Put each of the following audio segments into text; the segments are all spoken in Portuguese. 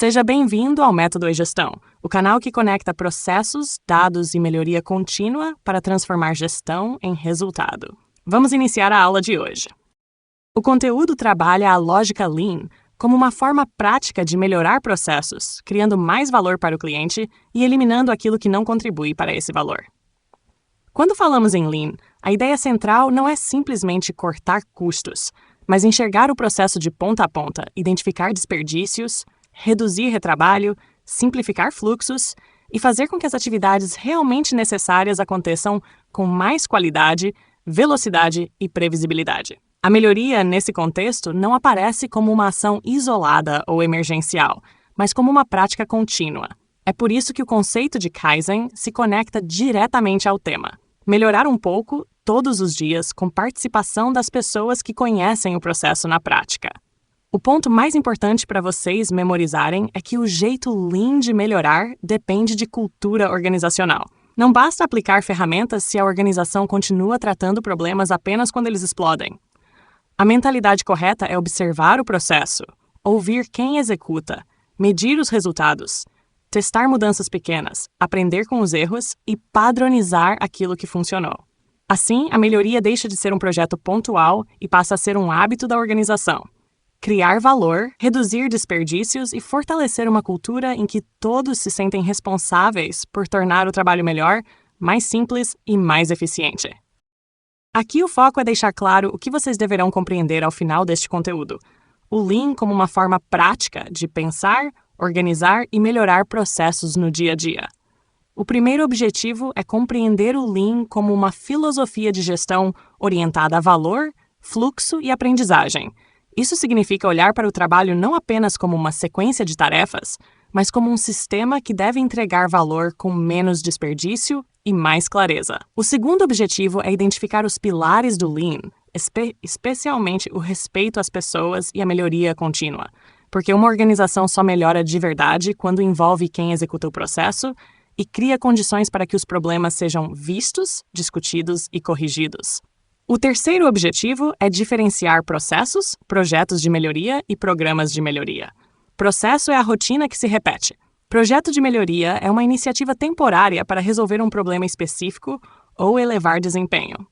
Seja bem-vindo ao Método eGestão, o canal que conecta processos, dados e melhoria contínua para transformar gestão em resultado. Vamos iniciar a aula de hoje. O conteúdo trabalha a lógica Lean como uma forma prática de melhorar processos, criando mais valor para o cliente e eliminando aquilo que não contribui para esse valor. Quando falamos em Lean, a ideia central não é simplesmente cortar custos, mas enxergar o processo de ponta a ponta, identificar desperdícios, reduzir retrabalho, simplificar fluxos e fazer com que as atividades realmente necessárias aconteçam com mais qualidade, velocidade e previsibilidade. A melhoria, nesse contexto, não aparece como uma ação isolada ou emergencial, mas como uma prática contínua. É por isso que o conceito de Kaizen se conecta diretamente ao tema. Melhorar um pouco, todos os dias, com participação das pessoas que conhecem o processo na prática. O ponto mais importante para vocês memorizarem é que o jeito Lean de melhorar depende de cultura organizacional. Não basta aplicar ferramentas se a organização continua tratando problemas apenas quando eles explodem. A mentalidade correta é observar o processo, ouvir quem executa, medir os resultados, testar mudanças pequenas, aprender com os erros e padronizar aquilo que funcionou. Assim, a melhoria deixa de ser um projeto pontual e passa a ser um hábito da organização. Criar valor, reduzir desperdícios e fortalecer uma cultura em que todos se sentem responsáveis por tornar o trabalho melhor, mais simples e mais eficiente. Aqui o foco é deixar claro o que vocês deverão compreender ao final deste conteúdo. O Lean como uma forma prática de pensar, organizar e melhorar processos no dia a dia. O primeiro objetivo é compreender o Lean como uma filosofia de gestão orientada a valor, fluxo e aprendizagem. Isso significa olhar para o trabalho não apenas como uma sequência de tarefas, mas como um sistema que deve entregar valor com menos desperdício e mais clareza. O segundo objetivo é identificar os pilares do Lean, especialmente o respeito às pessoas e a melhoria contínua, porque uma organização só melhora de verdade quando envolve quem executa o processo e cria condições para que os problemas sejam vistos, discutidos e corrigidos. O terceiro objetivo é diferenciar processos, projetos de melhoria e programas de melhoria. Processo é a rotina que se repete. Projeto de melhoria é uma iniciativa temporária para resolver um problema específico ou elevar desempenho.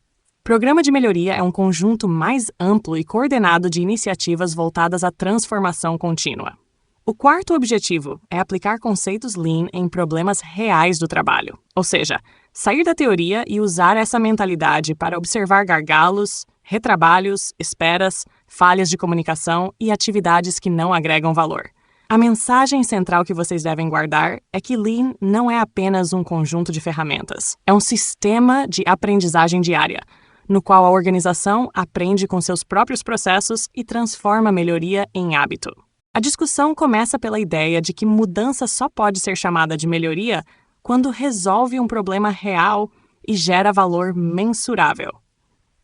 Programa de melhoria é um conjunto mais amplo e coordenado de iniciativas voltadas à transformação contínua. O quarto objetivo é aplicar conceitos Lean em problemas reais do trabalho, ou seja, sair da teoria e usar essa mentalidade para observar gargalos, retrabalhos, esperas, falhas de comunicação e atividades que não agregam valor. A mensagem central que vocês devem guardar é que Lean não é apenas um conjunto de ferramentas. É um sistema de aprendizagem diária, no qual a organização aprende com seus próprios processos e transforma a melhoria em hábito. A discussão começa pela ideia de que mudança só pode ser chamada de melhoria quando resolve um problema real e gera valor mensurável.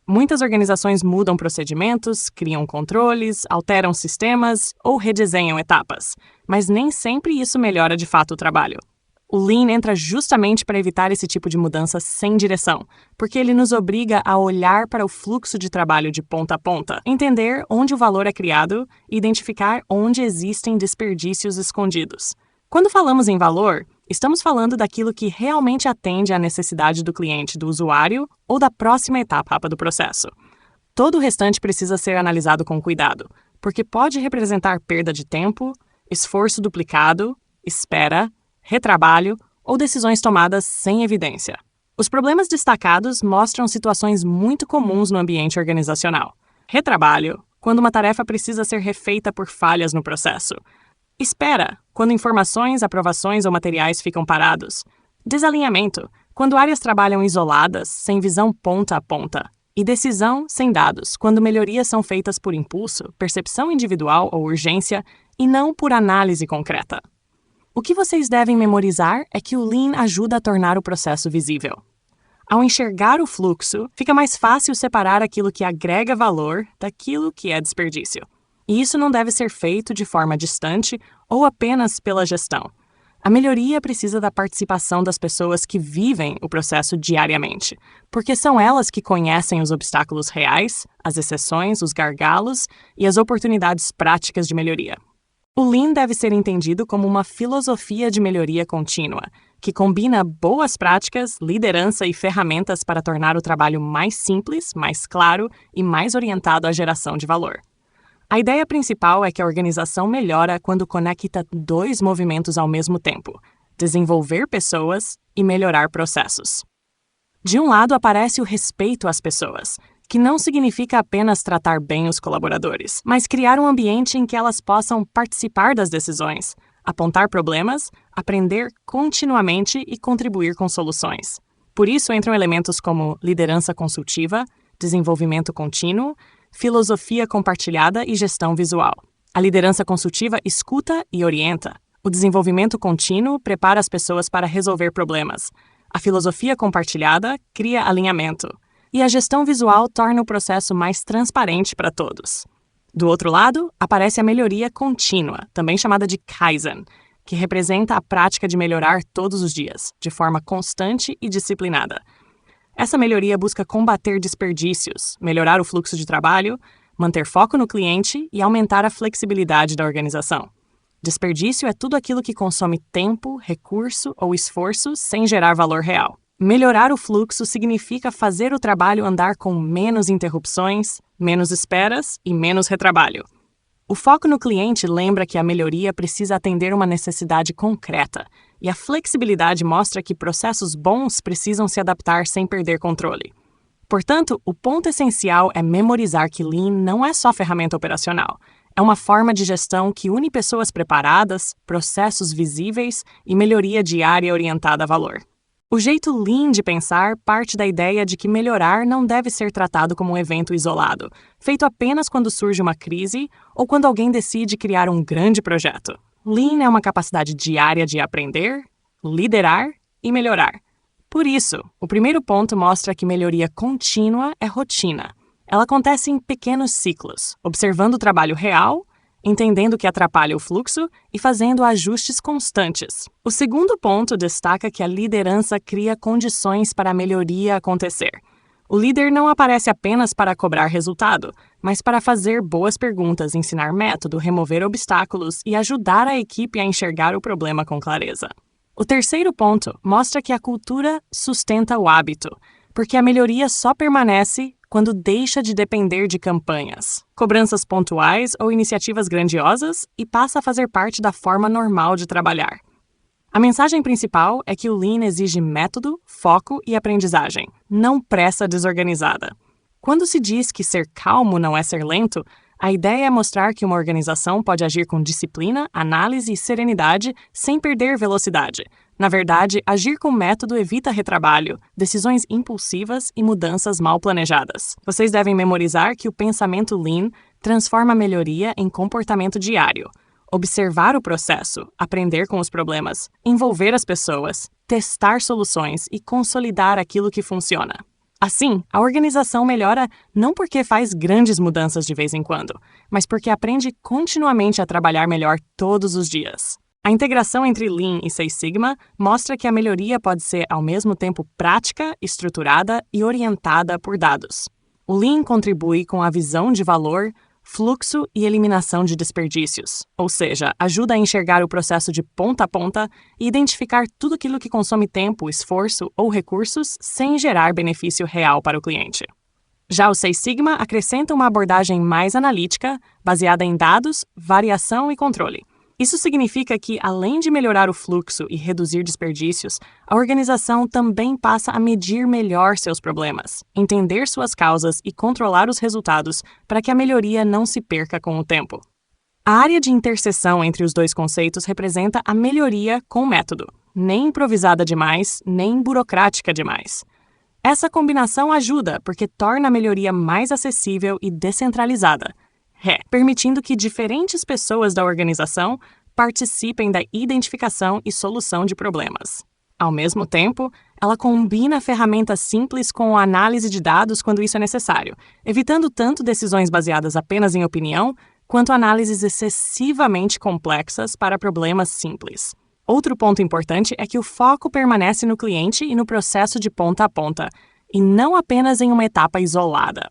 Muitas organizações mudam procedimentos, criam controles, alteram sistemas ou redesenham etapas, mas nem sempre isso melhora de fato o trabalho. O Lean entra justamente para evitar esse tipo de mudança sem direção, porque ele nos obriga a olhar para o fluxo de trabalho de ponta a ponta, entender onde o valor é criado e identificar onde existem desperdícios escondidos. Quando falamos em valor, estamos falando daquilo que realmente atende à necessidade do cliente, do usuário ou da próxima etapa do processo. Todo o restante precisa ser analisado com cuidado, porque pode representar perda de tempo, esforço duplicado, espera, retrabalho ou decisões tomadas sem evidência. Os problemas destacados mostram situações muito comuns no ambiente organizacional. Retrabalho, quando uma tarefa precisa ser refeita por falhas no processo. Espera, quando informações, aprovações ou materiais ficam parados. Desalinhamento, quando áreas trabalham isoladas, sem visão ponta a ponta. E decisão sem dados, quando melhorias são feitas por impulso, percepção individual ou urgência, e não por análise concreta. O que vocês devem memorizar é que o Lean ajuda a tornar o processo visível. Ao enxergar o fluxo, fica mais fácil separar aquilo que agrega valor daquilo que é desperdício. E isso não deve ser feito de forma distante ou apenas pela gestão. A melhoria precisa da participação das pessoas que vivem o processo diariamente, porque são elas que conhecem os obstáculos reais, as exceções, os gargalos e as oportunidades práticas de melhoria. O Lean deve ser entendido como uma filosofia de melhoria contínua, que combina boas práticas, liderança e ferramentas para tornar o trabalho mais simples, mais claro e mais orientado à geração de valor. A ideia principal é que a organização melhora quando conecta dois movimentos ao mesmo tempo: desenvolver pessoas e melhorar processos. De um lado aparece o respeito às pessoas, que não significa apenas tratar bem os colaboradores, mas criar um ambiente em que elas possam participar das decisões, apontar problemas, aprender continuamente e contribuir com soluções. Por isso entram elementos como liderança consultiva, desenvolvimento contínuo, filosofia compartilhada e gestão visual. A liderança consultiva escuta e orienta. O desenvolvimento contínuo prepara as pessoas para resolver problemas. A filosofia compartilhada cria alinhamento. E a gestão visual torna o processo mais transparente para todos. Do outro lado, aparece a melhoria contínua, também chamada de Kaizen, que representa a prática de melhorar todos os dias, de forma constante e disciplinada. Essa melhoria busca combater desperdícios, melhorar o fluxo de trabalho, manter foco no cliente e aumentar a flexibilidade da organização. Desperdício é tudo aquilo que consome tempo, recurso ou esforço sem gerar valor real. Melhorar o fluxo significa fazer o trabalho andar com menos interrupções, menos esperas e menos retrabalho. O foco no cliente lembra que a melhoria precisa atender uma necessidade concreta, e a flexibilidade mostra que processos bons precisam se adaptar sem perder controle. Portanto, o ponto essencial é memorizar que Lean não é só ferramenta operacional. É uma forma de gestão que une pessoas preparadas, processos visíveis e melhoria diária orientada a valor. O jeito Lean de pensar parte da ideia de que melhorar não deve ser tratado como um evento isolado, feito apenas quando surge uma crise ou quando alguém decide criar um grande projeto. Lean é uma capacidade diária de aprender, liderar e melhorar. Por isso, o primeiro ponto mostra que melhoria contínua é rotina. Ela acontece em pequenos ciclos, observando o trabalho real, entendendo o que atrapalha o fluxo e fazendo ajustes constantes. O segundo ponto destaca que a liderança cria condições para a melhoria acontecer. O líder não aparece apenas para cobrar resultado, mas para fazer boas perguntas, ensinar método, remover obstáculos e ajudar a equipe a enxergar o problema com clareza. O terceiro ponto mostra que a cultura sustenta o hábito, porque a melhoria só permanece quando deixa de depender de campanhas, cobranças pontuais ou iniciativas grandiosas e passa a fazer parte da forma normal de trabalhar. A mensagem principal é que o Lean exige método, foco e aprendizagem, não pressa desorganizada. Quando se diz que ser calmo não é ser lento, a ideia é mostrar que uma organização pode agir com disciplina, análise e serenidade sem perder velocidade. Na verdade, agir com método evita retrabalho, decisões impulsivas e mudanças mal planejadas. Vocês devem memorizar que o pensamento Lean transforma a melhoria em comportamento diário. Observar o processo, aprender com os problemas, envolver as pessoas, testar soluções e consolidar aquilo que funciona. Assim, a organização melhora não porque faz grandes mudanças de vez em quando, mas porque aprende continuamente a trabalhar melhor todos os dias. A integração entre Lean e Six Sigma mostra que a melhoria pode ser ao mesmo tempo prática, estruturada e orientada por dados. O Lean contribui com a visão de valor, fluxo e eliminação de desperdícios, ou seja, ajuda a enxergar o processo de ponta a ponta e identificar tudo aquilo que consome tempo, esforço ou recursos sem gerar benefício real para o cliente. Já o Six Sigma acrescenta uma abordagem mais analítica, baseada em dados, variação e controle. Isso significa que, além de melhorar o fluxo e reduzir desperdícios, a organização também passa a medir melhor seus problemas, entender suas causas e controlar os resultados para que a melhoria não se perca com o tempo. A área de interseção entre os dois conceitos representa a melhoria com método, nem improvisada demais, nem burocrática demais. Essa combinação ajuda porque torna a melhoria mais acessível e descentralizada, permitindo que diferentes pessoas da organização participem da identificação e solução de problemas. Ao mesmo tempo, ela combina ferramentas simples com a análise de dados quando isso é necessário, evitando tanto decisões baseadas apenas em opinião, quanto análises excessivamente complexas para problemas simples. Outro ponto importante é que o foco permanece no cliente e no processo de ponta a ponta, e não apenas em uma etapa isolada.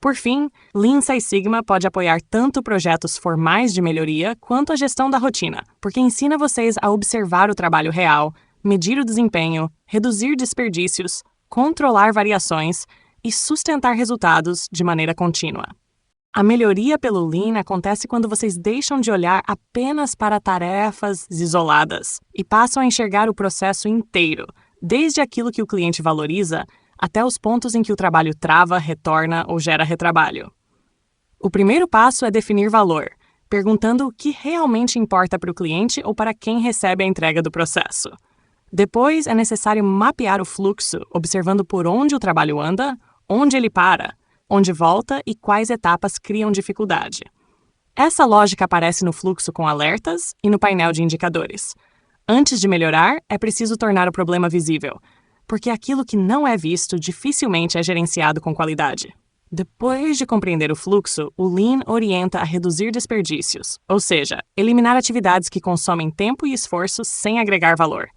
Por fim, Lean Six Sigma pode apoiar tanto projetos formais de melhoria quanto a gestão da rotina, porque ensina vocês a observar o trabalho real, medir o desempenho, reduzir desperdícios, controlar variações e sustentar resultados de maneira contínua. A melhoria pelo Lean acontece quando vocês deixam de olhar apenas para tarefas isoladas e passam a enxergar o processo inteiro, desde aquilo que o cliente valoriza até os pontos em que o trabalho trava, retorna ou gera retrabalho. O primeiro passo é definir valor, perguntando o que realmente importa para o cliente ou para quem recebe a entrega do processo. Depois, é necessário mapear o fluxo, observando por onde o trabalho anda, onde ele para, onde volta e quais etapas criam dificuldade. Essa lógica aparece no fluxo com alertas e no painel de indicadores. Antes de melhorar, é preciso tornar o problema visível, porque aquilo que não é visto dificilmente é gerenciado com qualidade. Depois de compreender o fluxo, o Lean orienta a reduzir desperdícios, ou seja, eliminar atividades que consomem tempo e esforço sem agregar valor.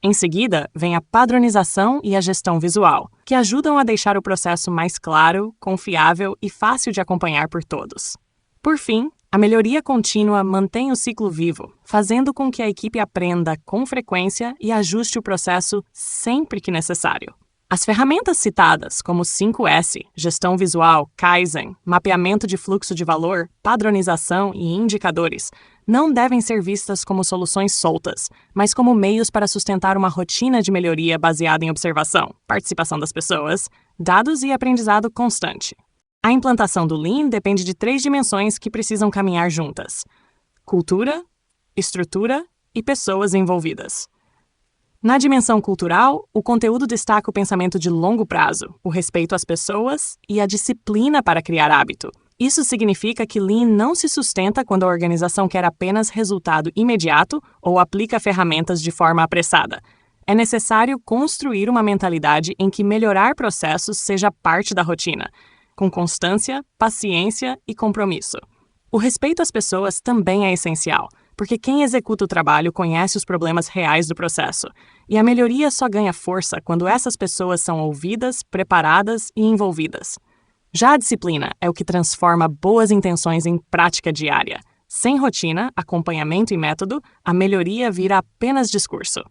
Em seguida, vem a padronização e a gestão visual, que ajudam a deixar o processo mais claro, confiável e fácil de acompanhar por todos. Por fim, a melhoria contínua mantém o ciclo vivo, fazendo com que a equipe aprenda com frequência e ajuste o processo sempre que necessário. As ferramentas citadas, como 5S, gestão visual, Kaizen, mapeamento de fluxo de valor, padronização e indicadores, não devem ser vistas como soluções soltas, mas como meios para sustentar uma rotina de melhoria baseada em observação, participação das pessoas, dados e aprendizado constante. A implantação do Lean depende de 3 dimensões que precisam caminhar juntas: cultura, estrutura e pessoas envolvidas. Na dimensão cultural, o conteúdo destaca o pensamento de longo prazo, o respeito às pessoas e a disciplina para criar hábito. Isso significa que Lean não se sustenta quando a organização quer apenas resultado imediato ou aplica ferramentas de forma apressada. É necessário construir uma mentalidade em que melhorar processos seja parte da rotina, com constância, paciência e compromisso. O respeito às pessoas também é essencial, porque quem executa o trabalho conhece os problemas reais do processo, e a melhoria só ganha força quando essas pessoas são ouvidas, preparadas e envolvidas. Já a disciplina é o que transforma boas intenções em prática diária. Sem rotina, acompanhamento e método, a melhoria vira apenas discurso.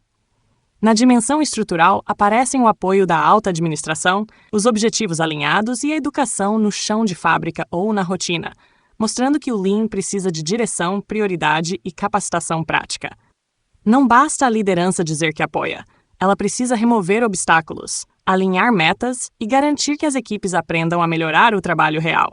Na dimensão estrutural, aparecem o apoio da alta administração, os objetivos alinhados e a educação no chão de fábrica ou na rotina, mostrando que o Lean precisa de direção, prioridade e capacitação prática. Não basta a liderança dizer que apoia. Ela precisa remover obstáculos, alinhar metas e garantir que as equipes aprendam a melhorar o trabalho real.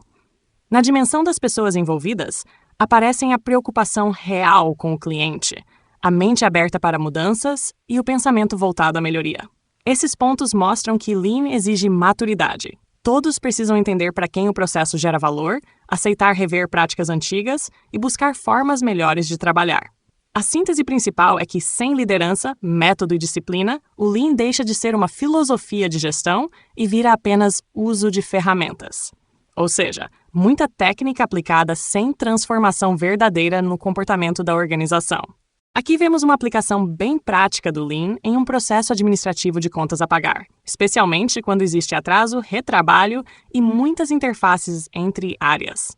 Na dimensão das pessoas envolvidas, aparecem a preocupação real com o cliente, a mente aberta para mudanças e o pensamento voltado à melhoria. Esses pontos mostram que Lean exige maturidade. Todos precisam entender para quem o processo gera valor, aceitar rever práticas antigas e buscar formas melhores de trabalhar. A síntese principal é que, sem liderança, método e disciplina, o Lean deixa de ser uma filosofia de gestão e vira apenas uso de ferramentas. Ou seja, muita técnica aplicada sem transformação verdadeira no comportamento da organização. Aqui vemos uma aplicação bem prática do Lean em um processo administrativo de contas a pagar, especialmente quando existe atraso, retrabalho e muitas interfaces entre áreas.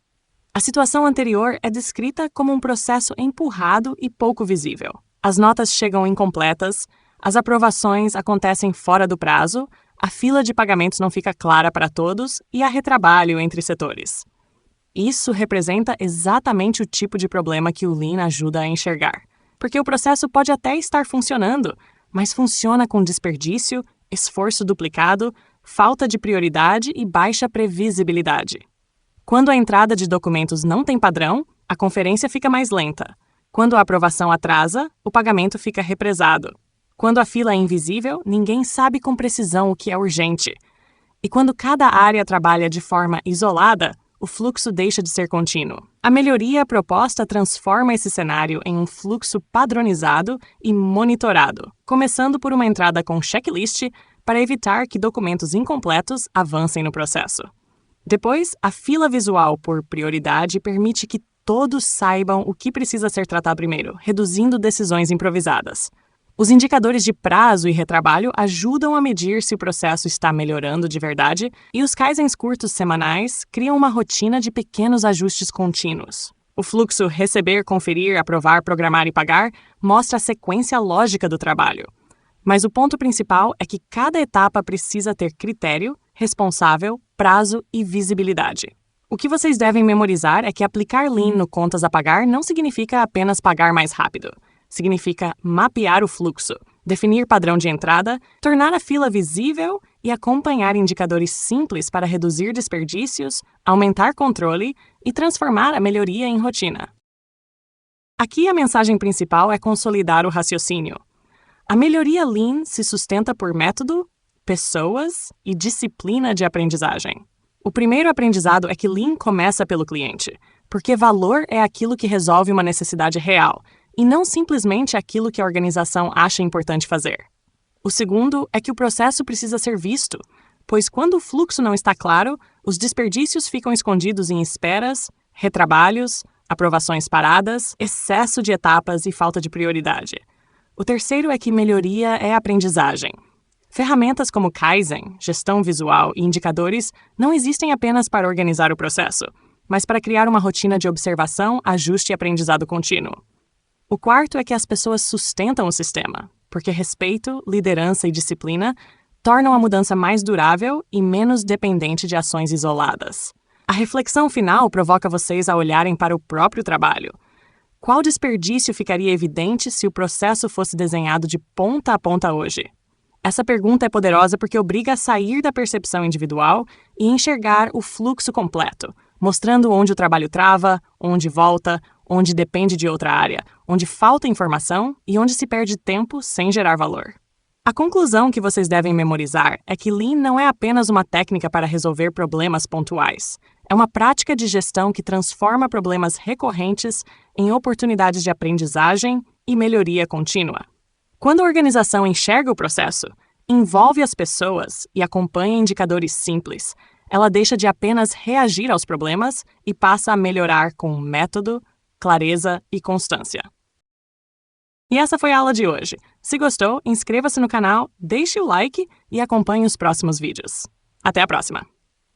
A situação anterior é descrita como um processo empurrado e pouco visível. As notas chegam incompletas, as aprovações acontecem fora do prazo, a fila de pagamentos não fica clara para todos e há retrabalho entre setores. Isso representa exatamente o tipo de problema que o Lean ajuda a enxergar. Porque o processo pode até estar funcionando, mas funciona com desperdício, esforço duplicado, falta de prioridade e baixa previsibilidade. Quando a entrada de documentos não tem padrão, a conferência fica mais lenta. Quando a aprovação atrasa, o pagamento fica represado. Quando a fila é invisível, ninguém sabe com precisão o que é urgente. E quando cada área trabalha de forma isolada, o fluxo deixa de ser contínuo. A melhoria proposta transforma esse cenário em um fluxo padronizado e monitorado, começando por uma entrada com checklist para evitar que documentos incompletos avancem no processo. Depois, a fila visual por prioridade permite que todos saibam o que precisa ser tratado primeiro, reduzindo decisões improvisadas. Os indicadores de prazo e retrabalho ajudam a medir se o processo está melhorando de verdade, e os Kaizens curtos semanais criam uma rotina de pequenos ajustes contínuos. O fluxo receber, conferir, aprovar, programar e pagar mostra a sequência lógica do trabalho. Mas o ponto principal é que cada etapa precisa ter critério, responsável, prazo e visibilidade. O que vocês devem memorizar é que aplicar Lean no contas a pagar não significa apenas pagar mais rápido. Significa mapear o fluxo, definir padrão de entrada, tornar a fila visível e acompanhar indicadores simples para reduzir desperdícios, aumentar controle e transformar a melhoria em rotina. Aqui a mensagem principal é consolidar o raciocínio. A melhoria Lean se sustenta por método, pessoas e disciplina de aprendizagem. O primeiro aprendizado é que Lean começa pelo cliente, porque valor é aquilo que resolve uma necessidade real, e não simplesmente aquilo que a organização acha importante fazer. O segundo é que o processo precisa ser visto, pois quando o fluxo não está claro, os desperdícios ficam escondidos em esperas, retrabalhos, aprovações paradas, excesso de etapas e falta de prioridade. O terceiro é que melhoria é aprendizagem. Ferramentas como Kaizen, gestão visual e indicadores não existem apenas para organizar o processo, mas para criar uma rotina de observação, ajuste e aprendizado contínuo. O quarto é que as pessoas sustentam o sistema, porque respeito, liderança e disciplina tornam a mudança mais durável e menos dependente de ações isoladas. A reflexão final provoca vocês a olharem para o próprio trabalho. Qual desperdício ficaria evidente se o processo fosse desenhado de ponta a ponta hoje? Essa pergunta é poderosa porque obriga a sair da percepção individual e enxergar o fluxo completo, mostrando onde o trabalho trava, onde volta, onde depende de outra área, onde falta informação e onde se perde tempo sem gerar valor. A conclusão que vocês devem memorizar é que Lean não é apenas uma técnica para resolver problemas pontuais. É uma prática de gestão que transforma problemas recorrentes em oportunidades de aprendizagem e melhoria contínua. Quando a organização enxerga o processo, envolve as pessoas e acompanha indicadores simples, ela deixa de apenas reagir aos problemas e passa a melhorar com método, clareza e constância. E essa foi a aula de hoje. Se gostou, inscreva-se no canal, deixe o like e acompanhe os próximos vídeos. Até a próxima!